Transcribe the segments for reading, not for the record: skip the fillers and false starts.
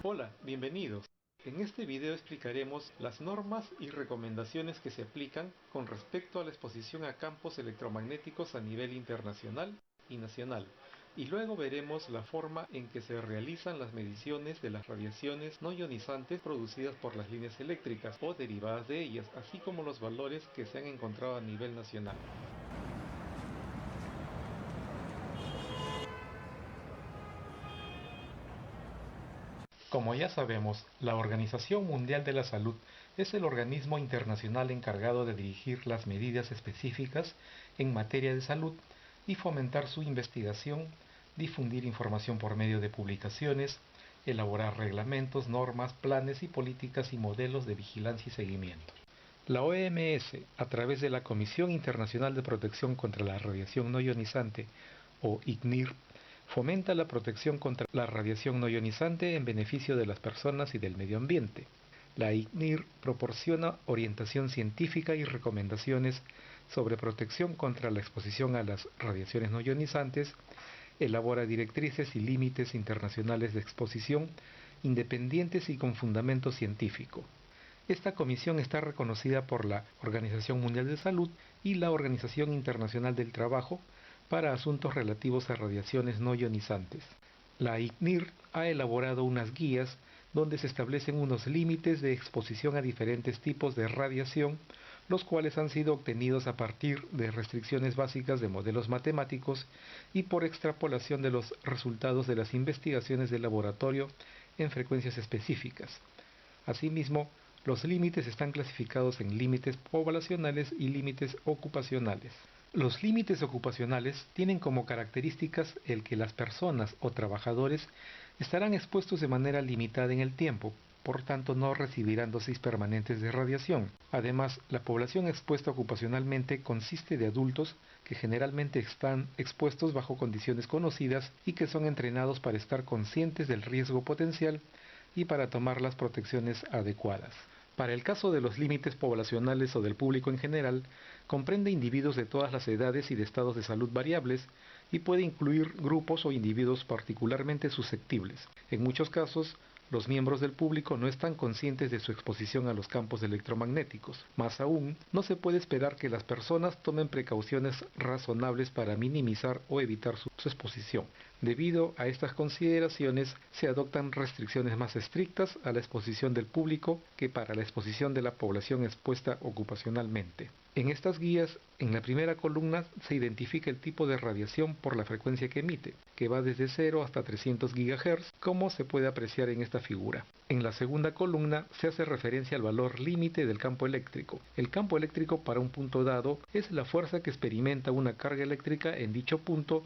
Hola, bienvenidos. En este video explicaremos las normas y recomendaciones que se aplican con respecto a la exposición a campos electromagnéticos a nivel internacional y nacional. Y luego veremos la forma en que se realizan las mediciones de las radiaciones no ionizantes producidas por las líneas eléctricas o derivadas de ellas, así como los valores que se han encontrado a nivel nacional. Como ya sabemos, la Organización Mundial de la Salud es el organismo internacional encargado de dirigir las medidas específicas en materia de salud y fomentar su investigación, difundir información por medio de publicaciones, elaborar reglamentos, normas, planes y políticas y modelos de vigilancia y seguimiento. La OMS, a través de la Comisión Internacional de Protección contra la Radiación No Ionizante, o ICNIR, fomenta la protección contra la radiación no ionizante en beneficio de las personas y del medio ambiente. La ICNIR proporciona orientación científica y recomendaciones sobre protección contra la exposición a las radiaciones no ionizantes, elabora directrices y límites internacionales de exposición independientes y con fundamento científico. Esta comisión está reconocida por la Organización Mundial de Salud y la Organización Internacional del Trabajo para asuntos relativos a radiaciones no ionizantes. La ICNIR ha elaborado unas guías donde se establecen unos límites de exposición a diferentes tipos de radiación, los cuales han sido obtenidos a partir de restricciones básicas de modelos matemáticos y por extrapolación de los resultados de las investigaciones de laboratorio en frecuencias específicas. Asimismo, los límites están clasificados en límites poblacionales y límites ocupacionales. Los límites ocupacionales tienen como características el que las personas o trabajadores estarán expuestos de manera limitada en el tiempo, por tanto no recibirán dosis permanentes de radiación. Además, la población expuesta ocupacionalmente consiste de adultos que generalmente están expuestos bajo condiciones conocidas y que son entrenados para estar conscientes del riesgo potencial y para tomar las protecciones adecuadas. Para el caso de los límites poblacionales o del público en general, comprende individuos de todas las edades y de estados de salud variables y puede incluir grupos o individuos particularmente susceptibles. En muchos casos, los miembros del público no están conscientes de su exposición a los campos electromagnéticos. Más aún, no se puede esperar que las personas tomen precauciones razonables para minimizar o evitar su exposición. Debido a estas consideraciones, se adoptan restricciones más estrictas a la exposición del público que para la exposición de la población expuesta ocupacionalmente. En estas guías, en la primera columna se identifica el tipo de radiación por la frecuencia que emite, que va desde 0 hasta 300 GHz, como se puede apreciar en esta figura. En la segunda columna se hace referencia al valor límite del campo eléctrico. El campo eléctrico para un punto dado es la fuerza que experimenta una carga eléctrica en dicho punto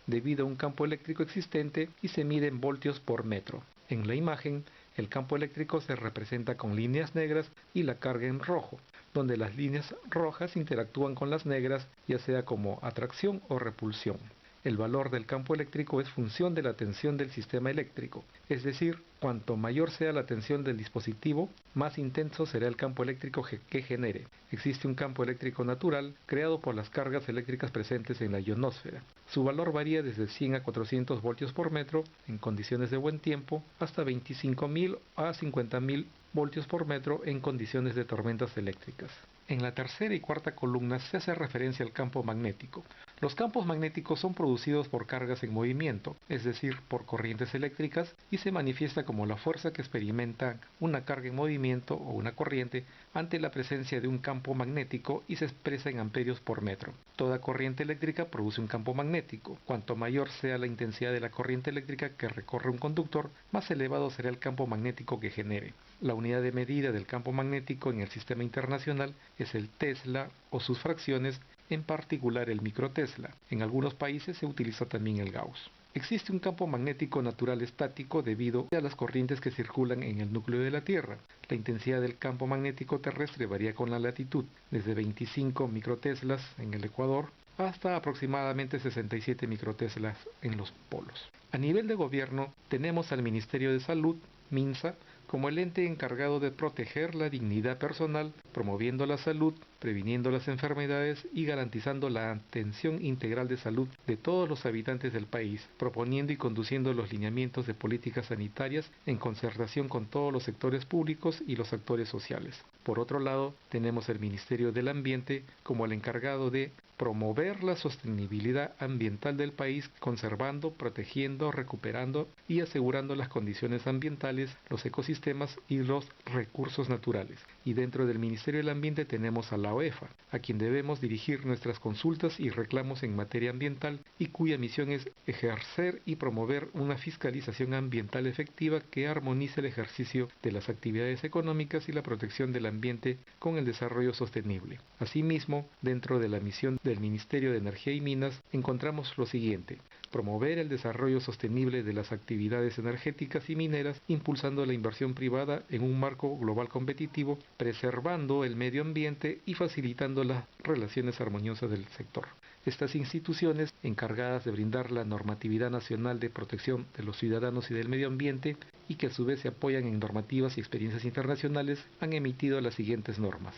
debido a un campo eléctrico existente y se mide en voltios por metro. En la imagen, el campo eléctrico se representa con líneas negras y la carga en rojo, donde las líneas rojas interactúan con las negras, ya sea como atracción o repulsión. El valor del campo eléctrico es función de la tensión del sistema eléctrico, es decir, cuanto mayor sea la tensión del dispositivo, más intenso será el campo eléctrico que genere. Existe un campo eléctrico natural creado por las cargas eléctricas presentes en la ionosfera. Su valor varía desde 100 a 400 voltios por metro en condiciones de buen tiempo hasta 25.000 a 50.000 voltios por metro en condiciones de tormentas eléctricas. En la tercera y cuarta columna se hace referencia al campo magnético. Los campos magnéticos son producidos por cargas en movimiento, es decir, por corrientes eléctricas, y se manifiesta como la fuerza que experimenta una carga en movimiento o una corriente ante la presencia de un campo magnético y se expresa en amperios por metro. Toda corriente eléctrica produce un campo magnético. Cuanto mayor sea la intensidad de la corriente eléctrica que recorre un conductor, más elevado será el campo magnético que genere. La unidad de medida del campo magnético en el sistema internacional es el Tesla o sus fracciones, en particular el microtesla. En algunos países se utiliza también el Gauss. Existe un campo magnético natural estático debido a las corrientes que circulan en el núcleo de la Tierra. La intensidad del campo magnético terrestre varía con la latitud, desde 25 microteslas en el Ecuador hasta aproximadamente 67 microteslas en los polos. A nivel de gobierno, tenemos al Ministerio de Salud, MINSA, como el ente encargado de proteger la dignidad personal, promoviendo la salud previniendo las enfermedades y garantizando la atención integral de salud de todos los habitantes del país, proponiendo y conduciendo los lineamientos de políticas sanitarias en concertación con todos los sectores públicos y los actores sociales. Por otro lado, tenemos el Ministerio del Ambiente como el encargado de promover la sostenibilidad ambiental del país, conservando, protegiendo, recuperando y asegurando las condiciones ambientales, los ecosistemas y los recursos naturales. Y dentro del Ministerio del Ambiente tenemos a la OEFA, a quien debemos dirigir nuestras consultas y reclamos en materia ambiental y cuya misión es ejercer y promover una fiscalización ambiental efectiva que armonice el ejercicio de las actividades económicas y la protección del ambiente con el desarrollo sostenible. Asimismo, dentro de la misión del Ministerio de Energía y Minas encontramos lo siguiente: promover el desarrollo sostenible de las actividades energéticas y mineras, impulsando la inversión privada en un marco global competitivo, preservando el medio ambiente y facilitando las relaciones armoniosas del sector. Estas instituciones, encargadas de brindar la normatividad nacional de protección de los ciudadanos y del medio ambiente, y que a su vez se apoyan en normativas y experiencias internacionales, han emitido las siguientes normas: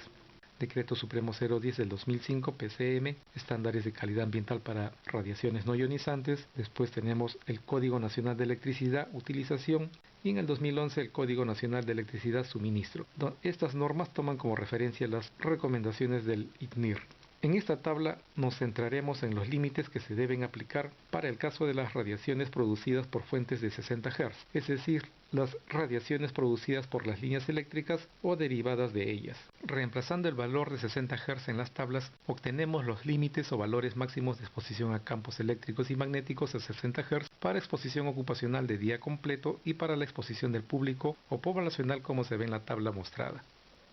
Decreto Supremo 010 del 2005, PCM, estándares de calidad ambiental para radiaciones no ionizantes. Después tenemos el Código Nacional de Electricidad, Utilización, y en el 2011 el Código Nacional de Electricidad, Suministro. Estas normas toman como referencia las recomendaciones del ICNIR. En esta tabla nos centraremos en los límites que se deben aplicar para el caso de las radiaciones producidas por fuentes de 60 Hz, es decir, las radiaciones producidas por las líneas eléctricas o derivadas de ellas. Reemplazando el valor de 60 Hz en las tablas, obtenemos los límites o valores máximos de exposición a campos eléctricos y magnéticos a 60 Hz para exposición ocupacional de día completo y para la exposición del público o poblacional, como se ve en la tabla mostrada.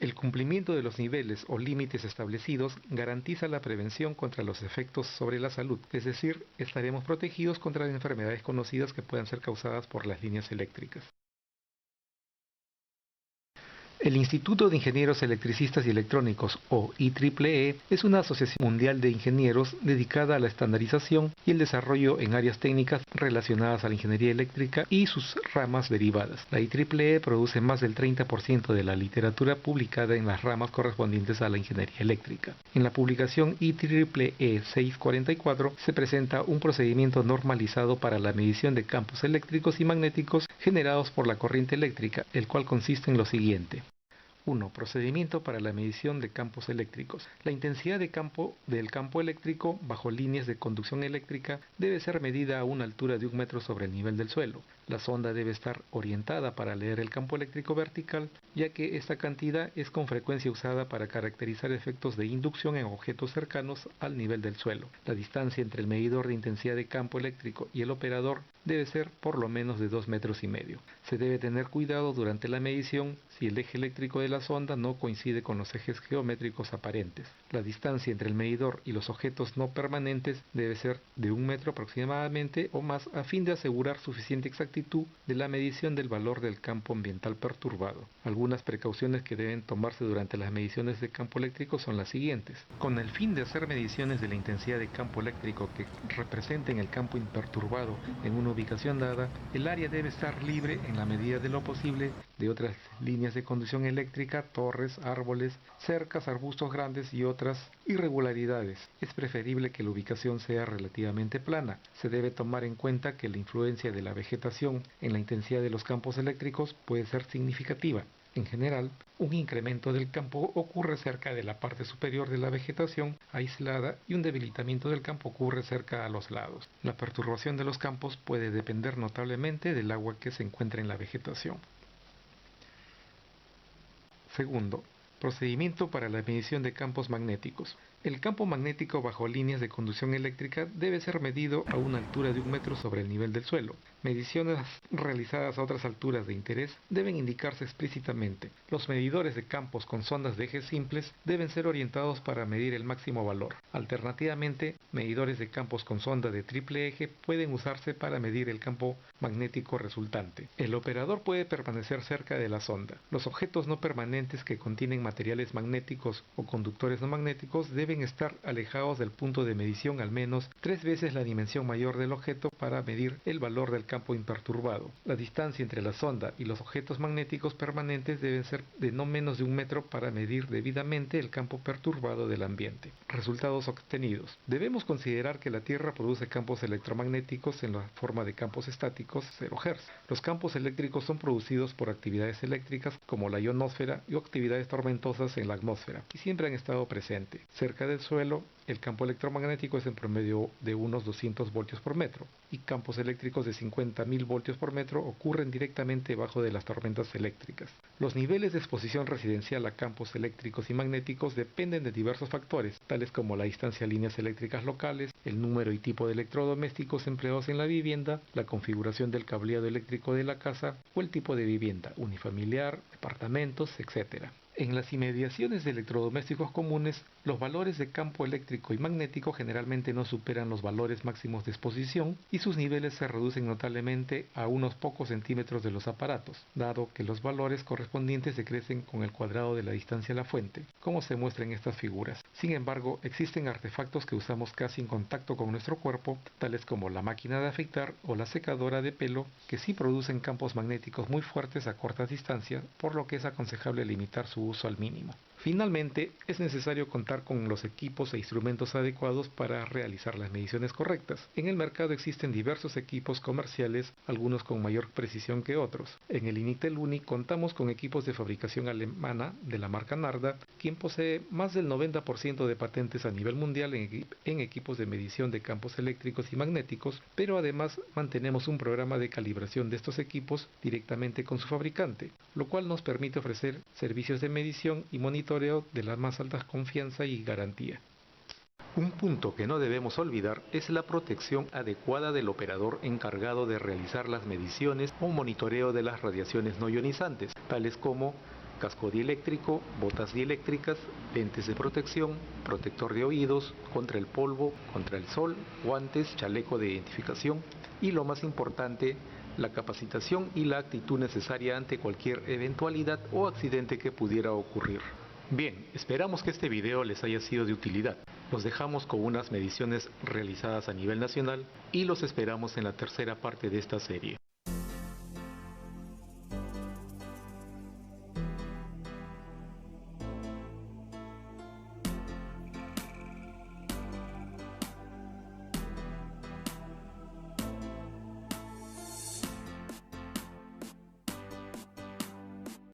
El cumplimiento de los niveles o límites establecidos garantiza la prevención contra los efectos sobre la salud, es decir, estaremos protegidos contra las enfermedades conocidas que puedan ser causadas por las líneas eléctricas. El Instituto de Ingenieros Electricistas y Electrónicos, o IEEE, es una asociación mundial de ingenieros dedicada a la estandarización y el desarrollo en áreas técnicas relacionadas a la ingeniería eléctrica y sus ramas derivadas. La IEEE produce más del 30% de la literatura publicada en las ramas correspondientes a la ingeniería eléctrica. En la publicación IEEE 644 se presenta un procedimiento normalizado para la medición de campos eléctricos y magnéticos generados por la corriente eléctrica, el cual consiste en lo siguiente. 1. Procedimiento para la medición de campos eléctricos. La intensidad del campo eléctrico bajo líneas de conducción eléctrica debe ser medida a una altura de 1 metro sobre el nivel del suelo. La sonda debe estar orientada para leer el campo eléctrico vertical, ya que esta cantidad es con frecuencia usada para caracterizar efectos de inducción en objetos cercanos al nivel del suelo. La distancia entre el medidor de intensidad de campo eléctrico y el operador debe ser por lo menos de 2,5 metros. Se debe tener cuidado durante la medición si el eje eléctrico de la sonda no coincide con los ejes geométricos aparentes. La distancia entre el medidor y los objetos no permanentes debe ser de 1 metro aproximadamente o más, a fin de asegurar suficiente exactitud de la medición del valor del campo ambiental perturbado. Algunas precauciones que deben tomarse durante las mediciones de campo eléctrico son las siguientes. Con el fin de hacer mediciones de la intensidad de campo eléctrico que representen el campo imperturbado en una ubicación dada, el área debe estar libre en la medida de lo posible de otras líneas de conducción eléctrica, torres, árboles, cercas, arbustos grandes y otras irregularidades. Es preferible que la ubicación sea relativamente plana. Se debe tomar en cuenta que la influencia de la vegetación en la intensidad de los campos eléctricos puede ser significativa. En general, un incremento del campo ocurre cerca de la parte superior de la vegetación aislada y un debilitamiento del campo ocurre cerca a los lados. La perturbación de los campos puede depender notablemente del agua que se encuentra en la vegetación. Segundo, procedimiento para la medición de campos magnéticos. El campo magnético bajo líneas de conducción eléctrica debe ser medido a una altura de 1 metro sobre el nivel del suelo. Mediciones realizadas a otras alturas de interés deben indicarse explícitamente. Los medidores de campos con sondas de ejes simples deben ser orientados para medir el máximo valor. Alternativamente, medidores de campos con sonda de triple eje pueden usarse para medir el campo magnético resultante. El operador puede permanecer cerca de la sonda. Los objetos no permanentes que contienen materiales magnéticos o conductores no magnéticos deben deben estar alejados del punto de medición al menos 3 veces la dimensión mayor del objeto para medir el valor del campo imperturbado. La distancia entre la sonda y los objetos magnéticos permanentes deben ser de no menos de 1 metro para medir debidamente el campo perturbado del ambiente. Resultados obtenidos. Debemos considerar que la Tierra produce campos electromagnéticos en la forma de campos estáticos 0 Hz. Los campos eléctricos son producidos por actividades eléctricas como la ionosfera y actividades tormentosas en la atmósfera, y siempre han estado presentes. Cerca del suelo, el campo electromagnético es en promedio de unos 200 voltios por metro, y campos eléctricos de 50.000 voltios por metro ocurren directamente debajo de las tormentas eléctricas. Los niveles de exposición residencial a campos eléctricos y magnéticos dependen de diversos factores, tales como la distancia a líneas eléctricas locales, el número y tipo de electrodomésticos empleados en la vivienda, la configuración del cableado eléctrico de la casa o el tipo de vivienda, unifamiliar, departamentos, etc. En las inmediaciones de electrodomésticos comunes, los valores de campo eléctrico y magnético generalmente no superan los valores máximos de exposición y sus niveles se reducen notablemente a unos pocos centímetros de los aparatos, dado que los valores correspondientes decrecen con el cuadrado de la distancia a la fuente, como se muestra en estas figuras. Sin embargo, existen artefactos que usamos casi en contacto con nuestro cuerpo, tales como la máquina de afeitar o la secadora de pelo, que sí producen campos magnéticos muy fuertes a cortas distancias, por lo que es aconsejable limitar su uso al mínimo. Finalmente, es necesario contar con los equipos e instrumentos adecuados para realizar las mediciones correctas. En el mercado existen diversos equipos comerciales, algunos con mayor precisión que otros. En el Initel Uni contamos con equipos de fabricación alemana de la marca Narda, quien posee más del 90% de patentes a nivel mundial en equipos de medición de campos eléctricos y magnéticos, pero además mantenemos un programa de calibración de estos equipos directamente con su fabricante, lo cual nos permite ofrecer servicios de medición y monitoreo de la más alta confianza y garantía. Un punto que no debemos olvidar es la protección adecuada del operador encargado de realizar las mediciones o monitoreo de las radiaciones no ionizantes, tales como casco dieléctrico, botas dieléctricas, lentes de protección, protector de oídos, contra el polvo, contra el sol, guantes, chaleco de identificación y, lo más importante, la capacitación y la actitud necesaria ante cualquier eventualidad o accidente que pudiera ocurrir. Bien, esperamos que este video les haya sido de utilidad. Los dejamos con unas mediciones realizadas a nivel nacional y los esperamos en la tercera parte de esta serie.